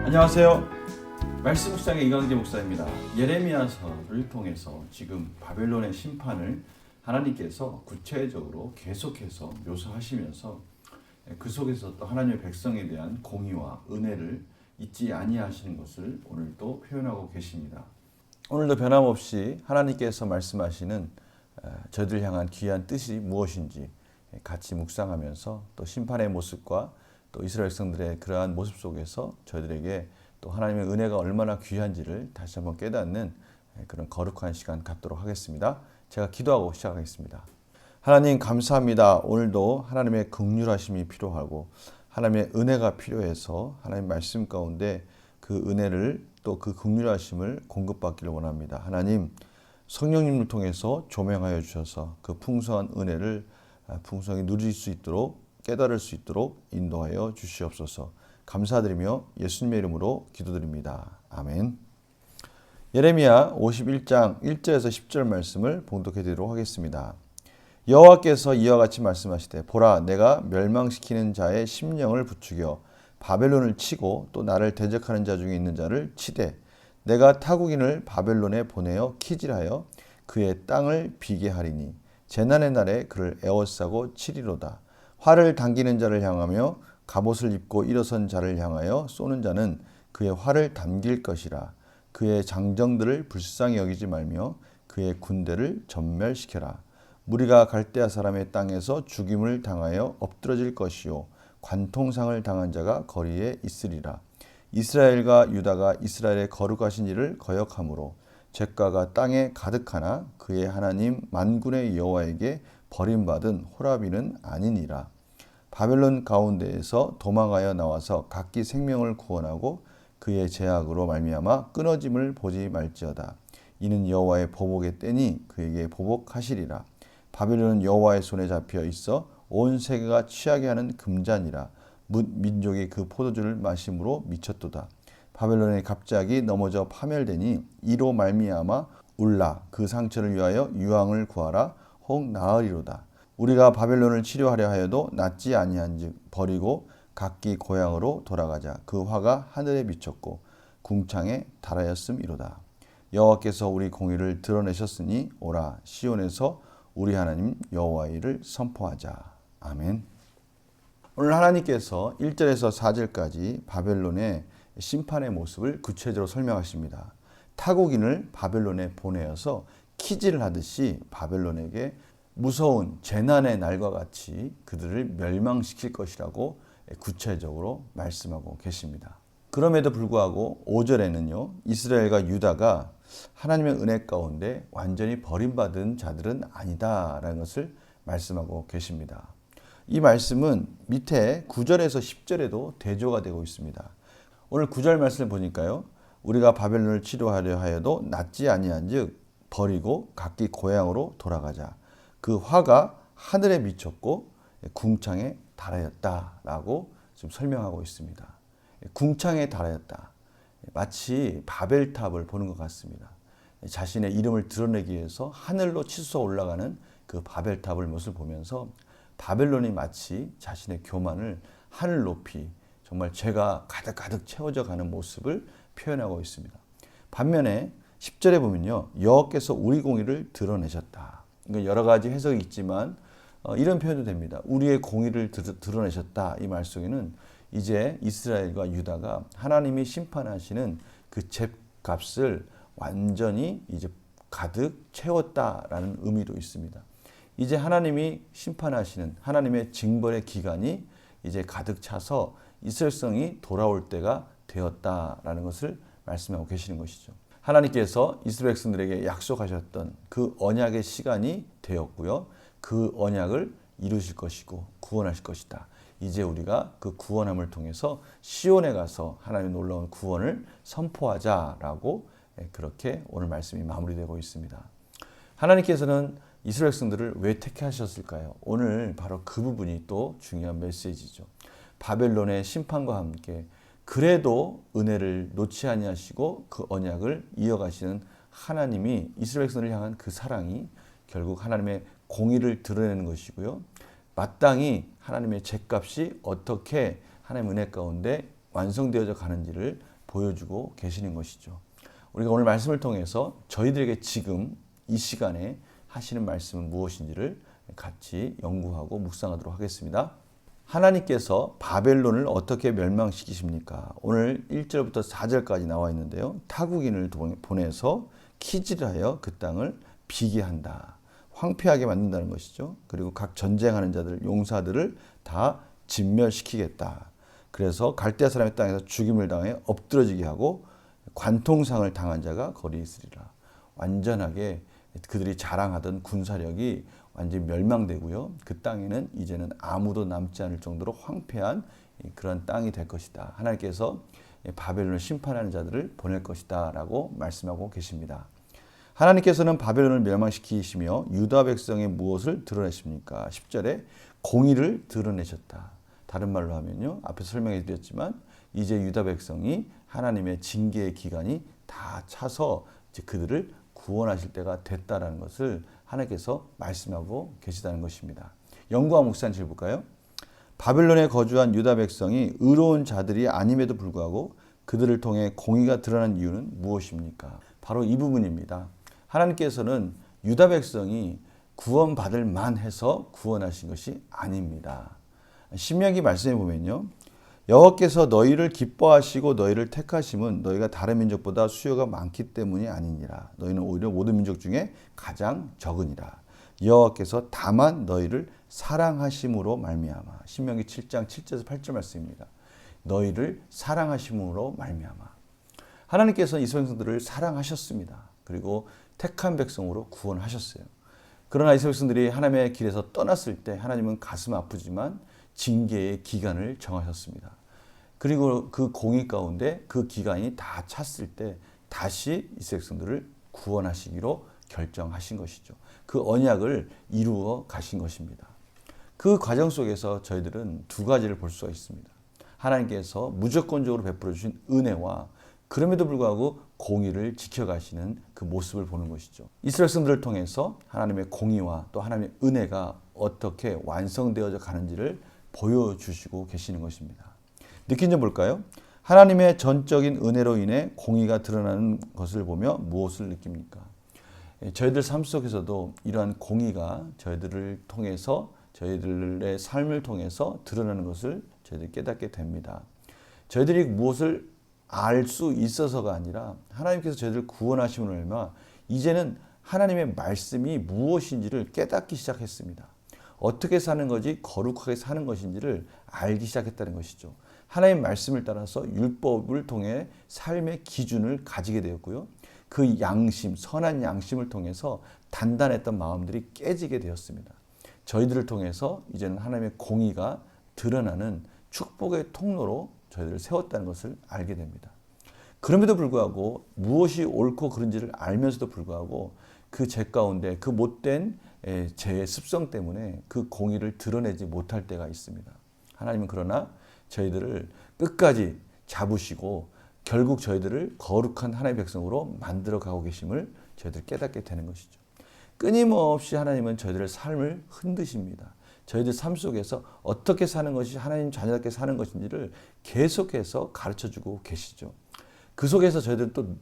안녕하세요. 말씀 묵상의 이광재 목사입니다. 예레미야서를 통해서 지금 바벨론의 심판을 하나님께서 구체적으로 계속해서 묘사하시면서 그 속에서 또 하나님의 백성에 대한 공의와 은혜를 잊지 아니하시는 것을 오늘도 표현하고 계십니다. 오늘도 변함없이 하나님께서 말씀하시는 저희들 향한 귀한 뜻이 무엇인지 같이 묵상하면서 또 심판의 모습과 또 이스라엘 백성들의 그러한 모습 속에서 저희들에게 또 하나님의 은혜가 얼마나 귀한지를 다시 한번 깨닫는 그런 거룩한 시간 갖도록 하겠습니다. 제가 기도하고 시작하겠습니다. 하나님 감사합니다. 오늘도 하나님의 긍휼하심이 필요하고 하나님의 은혜가 필요해서 하나님 말씀 가운데 그 은혜를 또 그 긍휼하심을 공급받기를 원합니다. 하나님 성령님을 통해서 조명하여 주셔서 그 풍성한 은혜를 풍성히 누릴 수 있도록 깨달을 수 있도록 인도하여 주시옵소서. 감사드리며 예수님의 이름으로 기도드립니다. 아멘. 예레미야 51장 1절에서 10절 말씀을 봉독해 드리도록 하겠습니다. 여호와께서 이와 같이 말씀하시되 보라 내가 멸망시키는 자의 심령을 부추겨 바벨론을 치고 또 나를 대적하는 자 중에 있는 자를 치되 내가 타국인을 바벨론에 보내어 키질하여 그의 땅을 비게 하리니 재난의 날에 그를 에워싸고 치리로다. 활을 당기는 자를 향하며 갑옷을 입고 일어선 자를 향하여 쏘는 자는 그의 활을 담길 것이라. 그의 장정들을 불쌍히 여기지 말며 그의 군대를 전멸시켜라. 무리가 갈대아 사람의 땅에서 죽임을 당하여 엎드러질 것이요 관통상을 당한 자가 거리에 있으리라. 이스라엘과 유다가 이스라엘의 거룩하신 일을 거역함으로 죄가가 땅에 가득하나 그의 하나님 만군의 여호와에게 버림받은 호라비는 아니니라. 바벨론 가운데에서 도망하여 나와서 각기 생명을 구원하고 그의 제약으로 말미암아 끊어짐을 보지 말지어다. 이는 여호와의 보복의 때니 그에게 보복하시리라. 바벨론은 여호와의 손에 잡혀 있어 온 세계가 취하게 하는 금잔이라. 뭇 민족이 그 포도주를 마심으로 미쳤도다. 바벨론이 갑자기 넘어져 파멸되니 이로 말미암아 울라. 그 상처를 위하여 유황을 구하라. 혹 나으리로다. 우리가 바벨론을 치료하려 하여도 낫지 아니한즉 버리고 각기 고향으로 돌아가자. 그 화가 하늘에 미쳤고 궁창에 달하였음이로다. 여호와께서 우리 공의를 드러내셨으니 오라 시온에서 우리 하나님 여호와의 일을 선포하자. 아멘. 오늘 하나님께서 1절에서 4절까지 바벨론의 심판의 모습을 구체적으로 설명하십니다. 타국인을 바벨론에 보내어서 키질을 하듯이 바벨론에게 무서운 재난의 날과 같이 그들을 멸망시킬 것이라고 구체적으로 말씀하고 계십니다. 그럼에도 불구하고 5절에는요. 이스라엘과 유다가 하나님의 은혜 가운데 완전히 버림받은 자들은 아니다라는 것을 말씀하고 계십니다. 이 말씀은 밑에 9절에서 10절에도 대조가 되고 있습니다. 오늘 9절 말씀을 보니까요. 우리가 바벨론을 치료하려 하여도 낫지 아니한즉 버리고 각기 고향으로 돌아가자. 그 화가 하늘에 미쳤고 궁창에 달하였다라고 지금 설명하고 있습니다. 궁창에 달하였다. 마치 바벨탑을 보는 것 같습니다. 자신의 이름을 드러내기 위해서 하늘로 치솟아 올라가는 그 바벨탑을 모습을 보면서 바벨론이 마치 자신의 교만을 하늘 높이 정말 죄가 가득가득 채워져 가는 모습을 표현하고 있습니다. 반면에 10절에 보면요. 여호와께서 우리 공의를 드러내셨다. 여러 가지 해석이 있지만 이런 표현도 됩니다. 우리의 공의를 드러내셨다. 이 말 속에는 이제 이스라엘과 유다가 하나님이 심판하시는 그 죗값을 완전히 이제 가득 채웠다라는 의미도 있습니다. 이제 하나님이 심판하시는 하나님의 징벌의 기간이 이제 가득 차서 이스라엘성이 돌아올 때가 되었다라는 것을 말씀하고 계시는 것이죠. 하나님께서 이스라엘 백성들에게 약속하셨던 그 언약의 시간이 되었고요. 그 언약을 이루실 것이고 구원하실 것이다. 이제 우리가 그 구원함을 통해서 시온에 가서 하나님의 놀라운 구원을 선포하자라고 그렇게 오늘 말씀이 마무리되고 있습니다. 하나님께서는 이스라엘 백성들을 왜 택하셨을까요? 오늘 바로 그 부분이 또 중요한 메시지죠. 바벨론의 심판과 함께 그래도 은혜를 놓지 아니하시고 그 언약을 이어가시는 하나님이 이스라엘 백성을 향한 그 사랑이 결국 하나님의 공의를 드러내는 것이고요. 마땅히 하나님의 죗값이 어떻게 하나님의 은혜 가운데 완성되어져 가는지를 보여주고 계시는 것이죠. 우리가 오늘 말씀을 통해서 저희들에게 지금 이 시간에 하시는 말씀은 무엇인지를 같이 연구하고 묵상하도록 하겠습니다. 하나님께서 바벨론을 어떻게 멸망시키십니까? 오늘 1절부터 4절까지 나와 있는데요. 타국인을 보내서 키질하여 그 땅을 비게 한다. 황폐하게 만든다는 것이죠. 그리고 각 전쟁하는 자들, 용사들을 다 진멸시키겠다. 그래서 갈대아 사람의 땅에서 죽임을 당해 엎드러지게 하고 관통상을 당한 자가 거리에 있으리라. 완전하게 그들이 자랑하던 군사력이 완전히 멸망되고요. 그 땅에는 이제는 아무도 남지 않을 정도로 황폐한 그런 땅이 될 것이다. 하나님께서 바벨론을 심판하는 자들을 보낼 것이다 라고 말씀하고 계십니다. 하나님께서는 바벨론을 멸망시키시며 유다 백성의 무엇을 드러내십니까? 10절에 공의를 드러내셨다. 다른 말로 하면요. 앞에서 설명해 드렸지만 이제 유다 백성이 하나님의 징계의 기간이 다 차서 이제 그들을 구원하실 때가 됐다라는 것을 하나님께서 말씀하고 계시다는 것입니다. 영과 묵상을 볼까요? 바벨론에 거주한 유다 백성이 의로운 자들이 아님에도 불구하고 그들을 통해 공의가 드러난 이유는 무엇입니까? 바로 이 부분입니다. 하나님께서는 유다 백성이 구원받을 만해서 구원하신 것이 아닙니다. 신명기 말씀에 보면요. 여호와께서 너희를 기뻐하시고 너희를 택하심은 너희가 다른 민족보다 수요가 많기 때문이 아니니라. 너희는 오히려 모든 민족 중에 가장 적으니라. 여호와께서 다만 너희를 사랑하심으로 말미암아. 신명기 7장 7절에서 8절 말씀입니다. 너희를 사랑하심으로 말미암아. 하나님께서 이스라엘 백성들을 사랑하셨습니다. 그리고 택한 백성으로 구원하셨어요. 그러나 이스라엘 백성들이 하나님의 길에서 떠났을 때 하나님은 가슴 아프지만 징계의 기간을 정하셨습니다. 그리고 그 공의 가운데 그 기간이 다 찼을 때 다시 이스라엘 백성들을 구원하시기로 결정하신 것이죠. 그 언약을 이루어 가신 것입니다. 그 과정 속에서 저희들은 두 가지를 볼 수가 있습니다. 하나님께서 무조건적으로 베풀어 주신 은혜와 그럼에도 불구하고 공의를 지켜가시는 그 모습을 보는 것이죠. 이스라엘 백성들을 통해서 하나님의 공의와 또 하나님의 은혜가 어떻게 완성되어져 가는지를 보여주시고 계시는 것입니다. 느낀 점 볼까요? 하나님의 전적인 은혜로 인해 공의가 드러나는 것을 보며 무엇을 느낍니까? 저희들 삶 속에서도 이러한 공의가 저희들을 통해서 저희들의 삶을 통해서 드러나는 것을 저희들이 깨닫게 됩니다. 저희들이 무엇을 알 수 있어서가 아니라 하나님께서 저희들을 구원하심으로 말미암아 이제는 하나님의 말씀이 무엇인지를 깨닫기 시작했습니다. 어떻게 사는 것이 거룩하게 사는 것인지를 알기 시작했다는 것이죠. 하나님의 말씀을 따라서 율법을 통해 삶의 기준을 가지게 되었고요. 그 양심, 선한 양심을 통해서 단단했던 마음들이 깨지게 되었습니다. 저희들을 통해서 이제는 하나님의 공의가 드러나는 축복의 통로로 저희들을 세웠다는 것을 알게 됩니다. 그럼에도 불구하고 무엇이 옳고 그른지를 알면서도 불구하고 그 죄 가운데 그 못된 죄의 습성 때문에 그 공의를 드러내지 못할 때가 있습니다. 하나님은 그러나 저희들을 끝까지 잡으시고 결국 저희들을 거룩한 하나님의 백성으로 만들어 가고 계심을 저희들 깨닫게 되는 것이죠. 끊임없이 하나님은 저희들의 삶을 흔드십니다. 저희들 삶 속에서 어떻게 사는 것이 하나님 자녀답게 사는 것인지를 계속해서 가르쳐주고 계시죠. 그 속에서 저희들은 또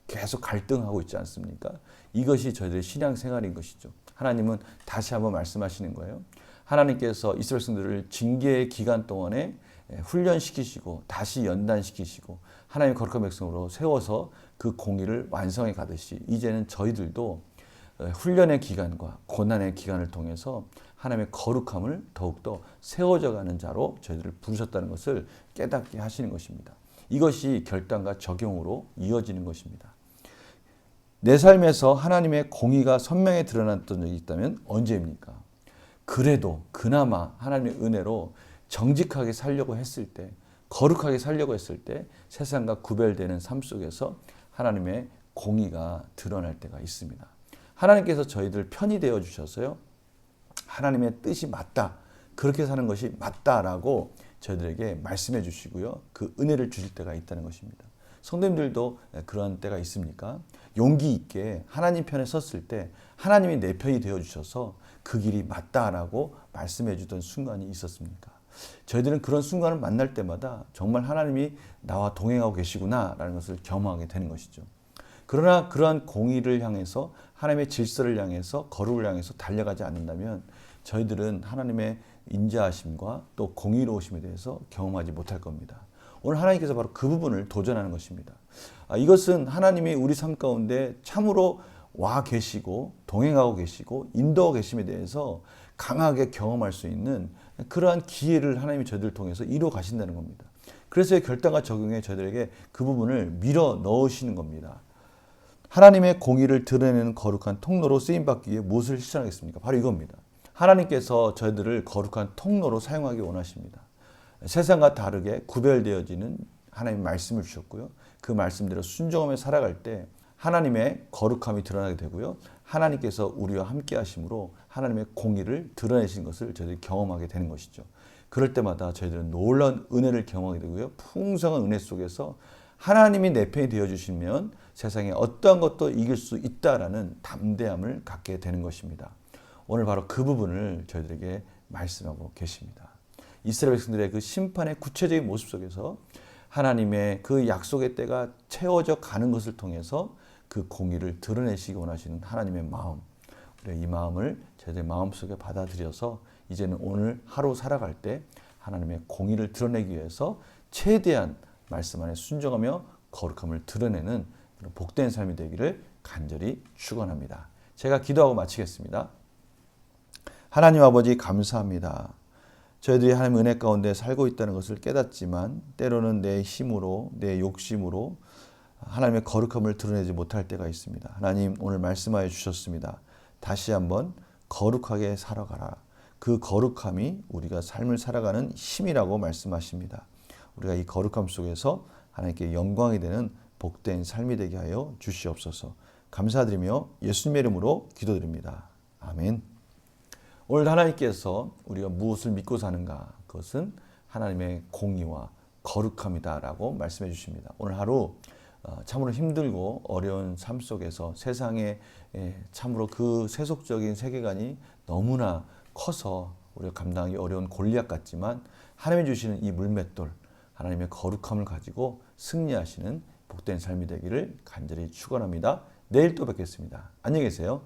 계속 갈등하고 있지 않습니까? 이것이 저희들의 신앙생활인 것이죠. 하나님은 다시 한번 말씀하시는 거예요. 하나님께서 이스라엘 백성들을 징계의 기간 동안에 훈련시키시고 다시 연단시키시고 하나님의 거룩한 백성으로 세워서 그 공의를 완성해 가듯이 이제는 저희들도 훈련의 기간과 고난의 기간을 통해서 하나님의 거룩함을 더욱더 세워져 가는 자로 저희들을 부르셨다는 것을 깨닫게 하시는 것입니다. 이것이 결단과 적용으로 이어지는 것입니다. 내 삶에서 하나님의 공의가 선명히 드러났던 적이 있다면 언제입니까? 그래도 그나마 하나님의 은혜로 정직하게 살려고 했을 때, 거룩하게 살려고 했을 때 세상과 구별되는 삶 속에서 하나님의 공의가 드러날 때가 있습니다. 하나님께서 저희들 편이 되어 주셔서요. 하나님의 뜻이 맞다. 그렇게 사는 것이 맞다라고 저희들에게 말씀해 주시고요. 그 은혜를 주실 때가 있다는 것입니다. 성도님들도 그런 때가 있습니까? 용기 있게 하나님 편에 섰을 때 하나님이 내 편이 되어주셔서 그 길이 맞다라고 말씀해 주던 순간이 있었습니까? 저희들은 그런 순간을 만날 때마다 정말 하나님이 나와 동행하고 계시구나라는 것을 경험하게 되는 것이죠. 그러나 그러한 공의를 향해서 하나님의 질서를 향해서 거룩을 향해서 달려가지 않는다면 저희들은 하나님의 인자하심과 또 공의로우심에 대해서 경험하지 못할 겁니다. 오늘 하나님께서 바로 그 부분을 도전하는 것입니다. 이것은 하나님이 우리 삶 가운데 참으로 와 계시고 동행하고 계시고 인도하고 계심에 대해서 강하게 경험할 수 있는 그러한 기회를 하나님이 저희들을 통해서 이루어 가신다는 겁니다. 그래서 결단과 적용에 저희들에게 그 부분을 밀어 넣으시는 겁니다. 하나님의 공의를 드러내는 거룩한 통로로 쓰임받기 위해 무엇을 실천하겠습니까? 바로 이겁니다. 하나님께서 저희들을 거룩한 통로로 사용하기 원하십니다. 세상과 다르게 구별되어지는 하나님의 말씀을 주셨고요. 그 말씀대로 순종하며 살아갈 때 하나님의 거룩함이 드러나게 되고요. 하나님께서 우리와 함께 하심으로 하나님의 공의를 드러내신 것을 저희들이 경험하게 되는 것이죠. 그럴 때마다 저희들은 놀라운 은혜를 경험하게 되고요. 풍성한 은혜 속에서 하나님이 내 편이 되어주시면 세상에 어떠한 것도 이길 수 있다라는 담대함을 갖게 되는 것입니다. 오늘 바로 그 부분을 저희들에게 말씀하고 계십니다. 이스라엘 백성들의 그 심판의 구체적인 모습 속에서 하나님의 그 약속의 때가 채워져 가는 것을 통해서 그 공의를 드러내시기 원하시는 하나님의 마음, 우리 이 마음을 저희들 마음속에 받아들여서 이제는 오늘 하루 살아갈 때 하나님의 공의를 드러내기 위해서 최대한 말씀 안에 순종하며 거룩함을 드러내는 그런 복된 삶이 되기를 간절히 축원합니다. 제가 기도하고 마치겠습니다. 하나님 아버지 감사합니다. 저희들이 하나님 은혜 가운데 살고 있다는 것을 깨닫지만 때로는 내 힘으로 내 욕심으로 하나님의 거룩함을 드러내지 못할 때가 있습니다. 하나님 오늘 말씀하여 주셨습니다. 다시 한번 거룩하게 살아가라. 그 거룩함이 우리가 삶을 살아가는 힘이라고 말씀하십니다. 우리가 이 거룩함 속에서 하나님께 영광이 되는 복된 삶이 되게 하여 주시옵소서. 감사드리며 예수님의 이름으로 기도드립니다. 아멘. 오늘 하나님께서 우리가 무엇을 믿고 사는가? 그것은 하나님의 공의와 거룩함이다라고 말씀해 주십니다. 오늘 하루 참으로 힘들고 어려운 삶 속에서 세상에 참으로 그 세속적인 세계관이 너무나 커서 우리가 감당하기 어려운 골리앗 같지만 하나님이 주시는 이 물맷돌 하나님의 거룩함을 가지고 승리하시는 복된 삶이 되기를 간절히 축원합니다. 내일 또 뵙겠습니다. 안녕히 계세요.